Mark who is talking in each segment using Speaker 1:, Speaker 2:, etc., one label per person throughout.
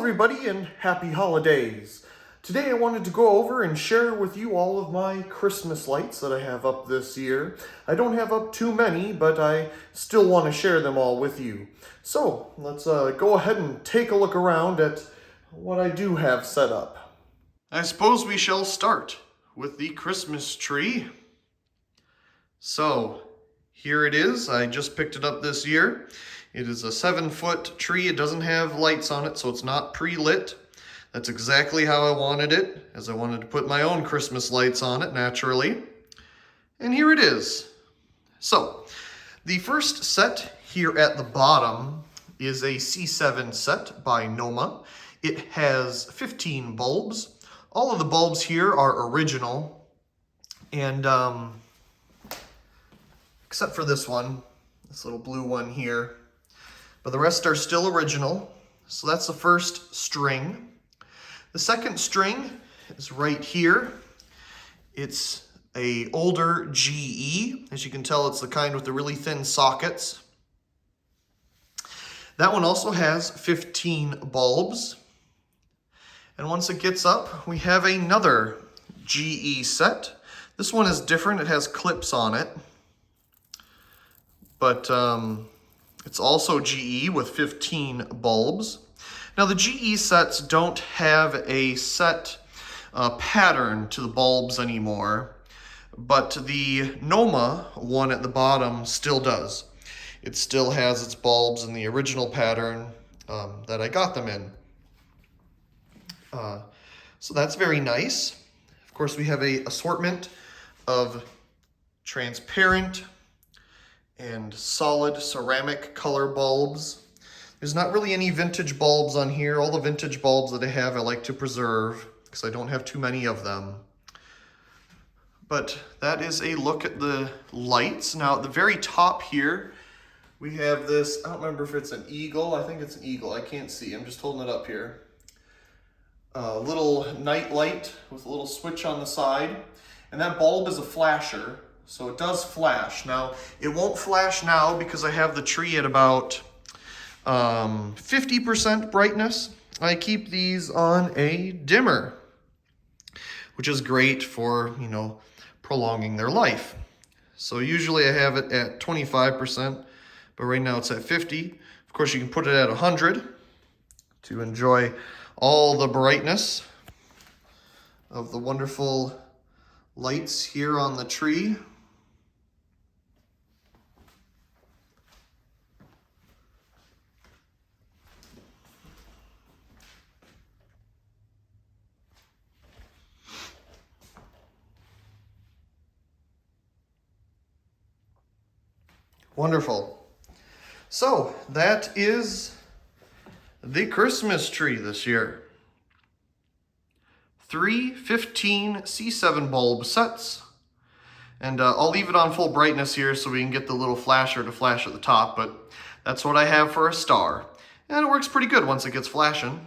Speaker 1: everybody, and happy holidays. Today I wanted to go over and share with you all of my Christmas lights that I have up this year. I don't have up too many, but I still want to share them all with you. So let's go ahead and take a look around at what I do have set up. I suppose we shall start with the Christmas tree. So here it is. I just picked it up this year. It is a 7-foot tree. It doesn't have lights on it, so it's not pre-lit. That's exactly how I wanted it, as I wanted to put my own Christmas lights on it, naturally. And here it is. So, the first set here at the bottom is a C7 set by Noma. It has 15 bulbs. All of the bulbs here are original, and except for this one, this little blue one here. But the rest are still original. So that's the first string. The second string is right here. It's a older GE. As you can tell, it's the kind with the really thin sockets. That one also has 15 bulbs. And once it gets up, we have another GE set. This one is different. It has clips on it. But it's also GE with 15 bulbs. Now the GE sets don't have a set pattern to the bulbs anymore, but the Noma one at the bottom still does. It still has its bulbs in the original pattern that I got them in. So that's very nice. Of course, we have an assortment of transparent and solid ceramic color bulbs. There's not really any vintage bulbs on here. All the vintage bulbs that I have I like to preserve because I don't have too many of them. But that is a look at the lights. Now at the very top here, we have this, I don't remember if it's an eagle. I think it's an eagle. I can't see. I'm just holding it up here. A little night light with a little switch on the side. And that bulb is a flasher. So it does flash. Now, it won't flash now because I have the tree at about 50% brightness. I keep these on a dimmer, which is great for, prolonging their life. So usually I have it at 25%, but right now it's at 50. Of course, you can put it at 100 to enjoy all the brightness of the wonderful lights here on the tree. Wonderful. So that is the Christmas tree this year. 3 15 C7 bulb sets. And I'll leave it on full brightness here so we can get the little flasher to flash at the top, but that's what I have for a star. And it works pretty good once it gets flashing.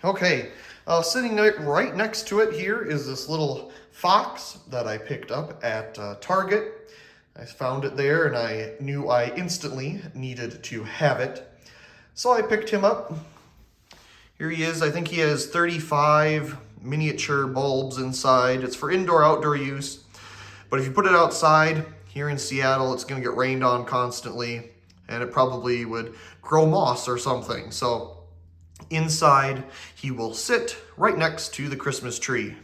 Speaker 1: Okay, sitting right next to it here is this little fox that I picked up at Target. I found it there and I knew I instantly needed to have it. So I picked him up. Here he is. I think he has 35 miniature bulbs inside. It's for indoor-outdoor use. But if you put it outside, here in Seattle, it's going to get rained on constantly. And it probably would grow moss or something. So inside, he will sit right next to the Christmas tree.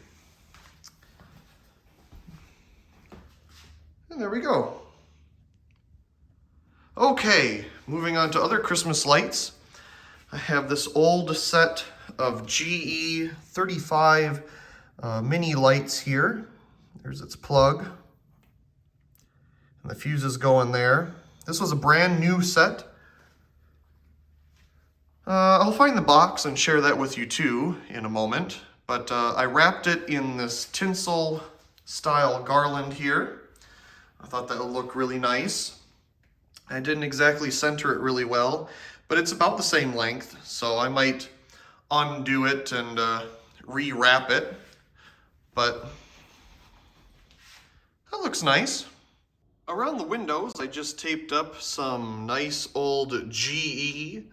Speaker 1: And there we go. Okay, moving on to other Christmas lights. I have this old set of GE 35 mini lights here. There's its plug. And the fuses go in there. This was a brand new set. I'll find the box and share that with you too in a moment. But I wrapped it in this tinsel style garland here. I thought that would look really nice. I didn't exactly center it really well, but it's about the same length, so I might undo it and rewrap it. But that looks nice. Around the windows, I just taped up some nice old GE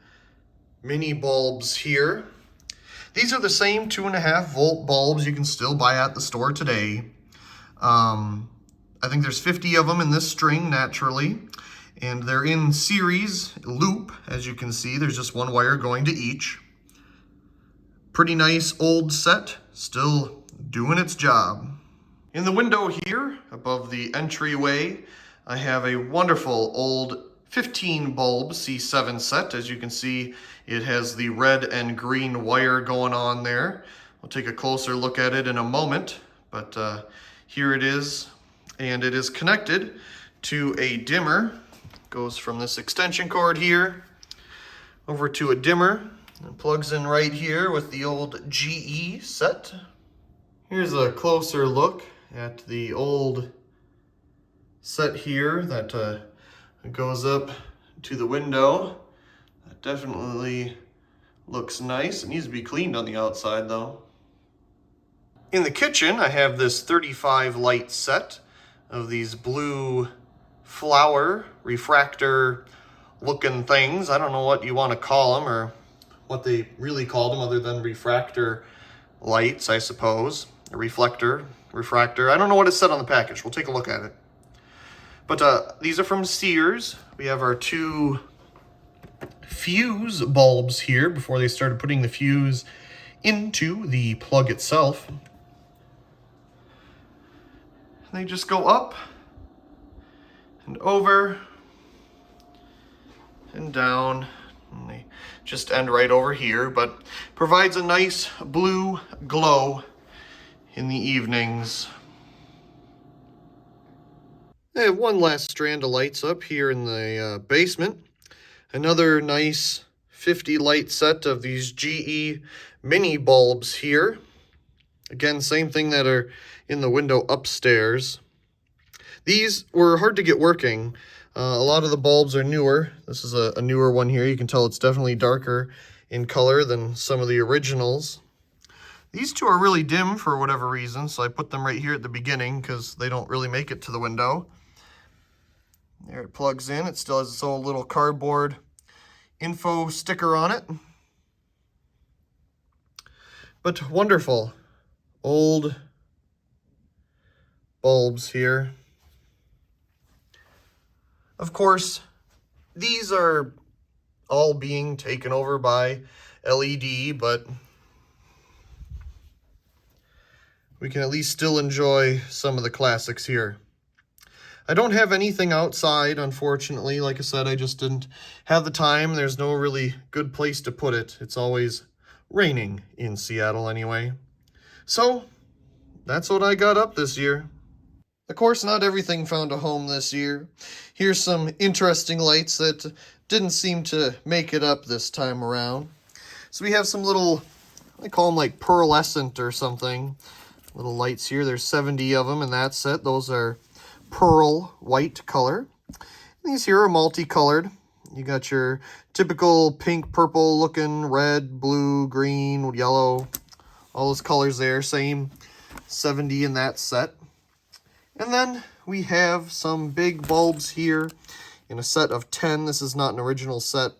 Speaker 1: mini bulbs here. These are the same 2.5 volt bulbs you can still buy at the store today. I think there's 50 of them in this string naturally, and they're in series loop. As you can see, there's just one wire going to each. Pretty nice old set, still doing its job. In the window here, above the entryway, I have a wonderful old 15 bulb C7 set. As you can see, it has the red and green wire going on there. We'll take a closer look at it in a moment, but here it is, and it is connected to a dimmer. It goes from this extension cord here over to a dimmer and plugs in right here with the old GE set. Here's a closer look at the old set here that goes up to the window. That definitely looks nice. It needs to be cleaned on the outside though. In the kitchen, I have this 35 light set of these blue flower refractor looking things. I don't know what you want to call them or what they really called them other than refractor lights, I suppose. A reflector, refractor. I don't know what it said on the package. We'll take a look at it. But these are from Sears. We have our 2 fuse bulbs here before they started putting the fuse into the plug itself. They just go up and over and down, and they just end right over here, but provides a nice blue glow in the evenings. I have one last strand of lights up here in the basement. Another nice 50 light set of these GE mini bulbs here. Again, same thing that are in the window upstairs. These were hard to get working. A lot of the bulbs are newer. This is a newer one here. You can tell it's definitely darker in color than some of the originals. These 2 are really dim for whatever reason, so I put them right here at the beginning because they don't really make it to the window. There it plugs in. It still has its own little cardboard info sticker on it. But wonderful old bulbs here. Of course, these are all being taken over by LED, but we can at least still enjoy some of the classics here. I don't have anything outside, unfortunately. Like I said, I just didn't have the time. There's no really good place to put it. It's always raining in Seattle anyway. So, that's what I got up this year. Of course, not everything found a home this year. Here's some interesting lights that didn't seem to make it up this time around. So we have some little, I call them like pearlescent or something. Little lights here. There's 70 of them in that set. Those are pearl white color. These here are multicolored. You got your typical pink, purple looking, red, blue, green, yellow, all those colors there. Same 70 in that set. And then we have some big bulbs here in a set of 10. This is not an original set.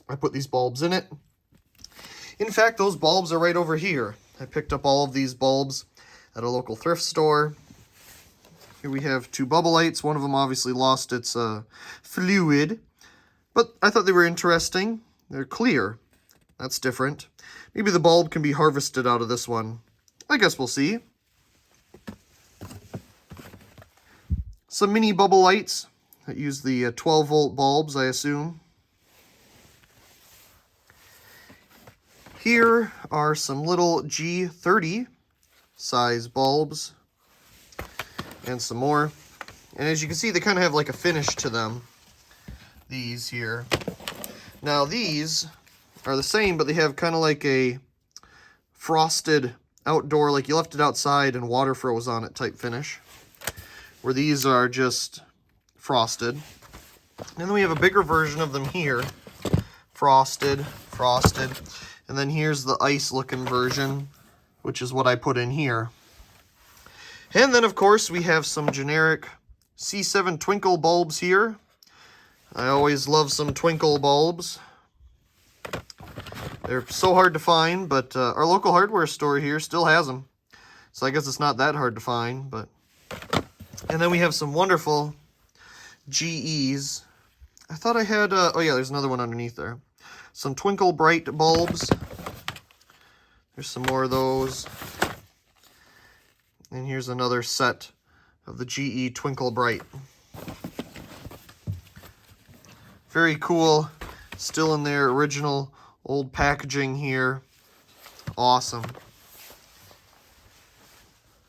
Speaker 1: I put these bulbs in it. In fact, those bulbs are right over here. I picked up all of these bulbs at a local thrift store. Here we have 2 bubble lights. One of them obviously lost its fluid, but I thought they were interesting. They're clear. That's different. Maybe the bulb can be harvested out of this one. I guess we'll see. Some mini bubble lights that use the 12 volt bulbs, I assume. Here are some little G30 size bulbs and some more. And as you can see, they kind of have like a finish to them. These here. Now these are the same, but they have kind of like a frosted outdoor, like you left it outside and water froze on it type finish. Where these are just frosted. And then we have a bigger version of them here. Frosted, frosted. And then here's the ice looking version, which is what I put in here. And then, of course, we have some generic C7 twinkle bulbs here. I always love some twinkle bulbs. They're so hard to find, but our local hardware store here still has them. So I guess it's not that hard to find, but... And then we have some wonderful GEs. I thought I had, oh yeah, there's another one underneath there. Some Twinkle Bright bulbs. There's some more of those. And here's another set of the GE Twinkle Bright. Very cool. Still in their original old packaging here. Awesome.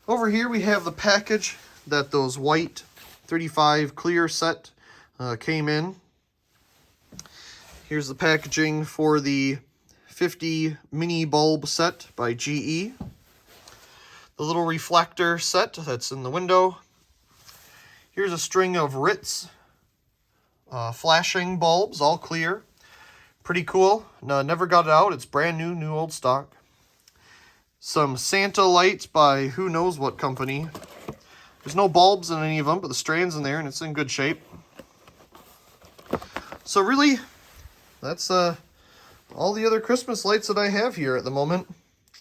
Speaker 1: Over here we have the package that those white 35 clear set came in. Here's the packaging for the 50 mini bulb set by GE. The little reflector set that's in the window. Here's a string of Ritz flashing bulbs, all clear. Pretty cool. No, never got it out. It's brand new old stock. Some Santa lights by who knows what company. There's no bulbs in any of them, but the strand's in there and it's in good shape. So really, that's all the other Christmas lights that I have here at the moment.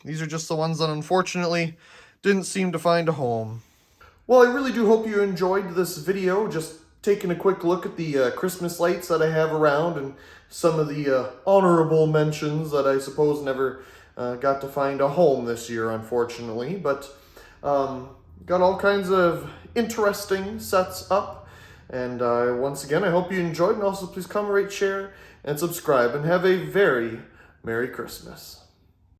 Speaker 1: These are just the ones that unfortunately didn't seem to find a home. Well, I really do hope you enjoyed this video, just taking a quick look at the Christmas lights that I have around and some of the honorable mentions that I suppose never got to find a home this year, unfortunately. But got all kinds of interesting sets up. And once again, I hope you enjoyed. And also, please comment, rate, share, and subscribe. And have a very Merry Christmas.